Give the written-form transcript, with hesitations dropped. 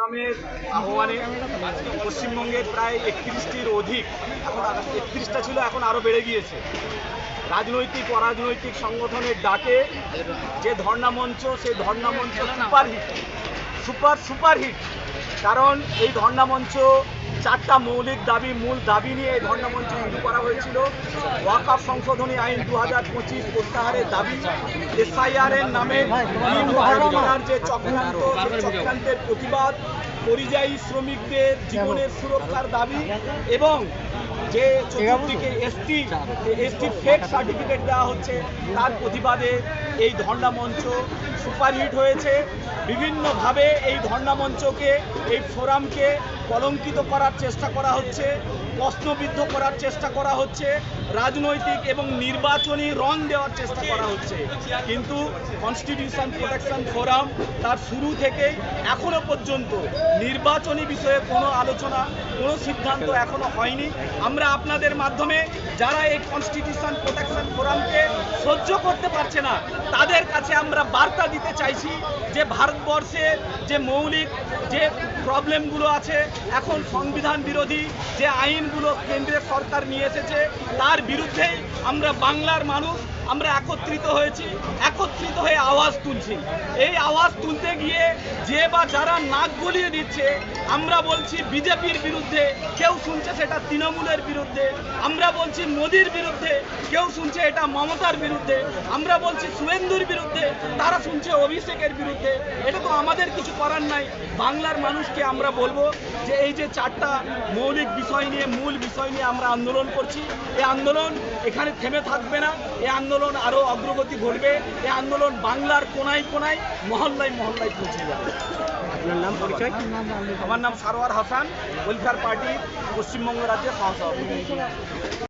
ফোরামের আহ্বানে আজকে পশ্চিমবঙ্গের প্রায় 31টির অধিক, এখন 31টা ছিল, এখন আরও বেড়ে গিয়েছে, রাজনৈতিক অরাজনৈতিক সংগঠনের ডাকে যে ধর্ণা মঞ্চ, সেই ধর্ণা মঞ্চ সুপারহিট। কারণ এই ধর্ণা মঞ্চ 4টা মৌলিক দাবি, মূল দাবি নিয়ে এই ধর্ণা মঞ্চ শুরু করা হয়েছিল। ওয়াকফ সংশোধনী আইন 2025 প্রত্যাহারের দাবি, SIR এর নামে যে চক্রান্তের প্রতিবাদ, পরিযায়ী শ্রমিকদের জীবনের সুরক্ষার দাবি এবং যে চতুর্দিকে এসটি ফেক সার্টিফিকেট দেওয়া হচ্ছে তার প্রতিবাদে এই ধর্ণা মঞ্চ সুপারহিট হয়েছে। বিভিন্নভাবে এই ধর্ণা মঞ্চকে, এই ফোরামকে কলঙ্কিত করার চেষ্টা করা হচ্ছে, প্রশ্নবিদ্ধ করার চেষ্টা করা হচ্ছে, রাজনৈতিক এবং নির্বাচনী রং দেওয়ার চেষ্টা করা হচ্ছে। কিন্তু কনস্টিটিউশন প্রোটেকশন ফোরাম তার শুরু থেকে এখনো পর্যন্ত নির্বাচনী বিষয়ে কোনো আলোচনা, কোনো সিদ্ধান্ত এখনো হয়নি। আমরা আপনাদের মাধ্যমে যারা এই কনস্টিটিউশন প্রোটেকশন ফোরামকে সহ্য করতে পারছে না তাদের কাছে আমরা বার্তা দিতে চাইছি যে ভারতবর্ষের যে মৌলিক যে প্রবলেমগুলো আছে, এখন সংবিধান বিরোধী যে আইনগুলো কেন্দ্রের সরকার নিয়ে এসেছে তার বিরুদ্ধেই আমরা বাংলার মানুষ আমরা একত্রিত হয়েছি, একত্রিত হয়ে আওয়াজ তুলছি। এই আওয়াজ তুলতে গিয়ে যে বা যারা নাক গলিয়ে দিচ্ছে, আমরা বলছি বিজেপির বিরুদ্ধে, কেউ শুনছে সেটা তৃণমূলের বিরুদ্ধে, আমরা বলছি মোদির বিরুদ্ধে, কেউ শুনছে এটা মমতার বিরুদ্ধে, আমরা বলছি শুভেন্দুর বিরুদ্ধে, তারা শুনছে অভিষেকের বিরুদ্ধে। এটা তো আমাদের কিছু করার নাই। বাংলার মানুষকে আমরা বলবো যে এই যে 4টা মৌলিক বিষয় নিয়ে, মূল বিষয় নিয়ে আমরা আন্দোলন করছি, এই আন্দোলন এখানে থেমে থাকবে না, এই আন্দোলন আরো অগ্রগতি ঘটবে, এই আন্দোলন বাংলার কোনায় কোনায়, মহল্লায় মহল্লায় পৌঁছে যাবে। আপনার নাম, পরিচয়? আমার নাম সারোয়ার হাসান, ওয়েলফেয়ার পার্টির পশ্চিমবঙ্গ রাজ্যের সহসভাপতি।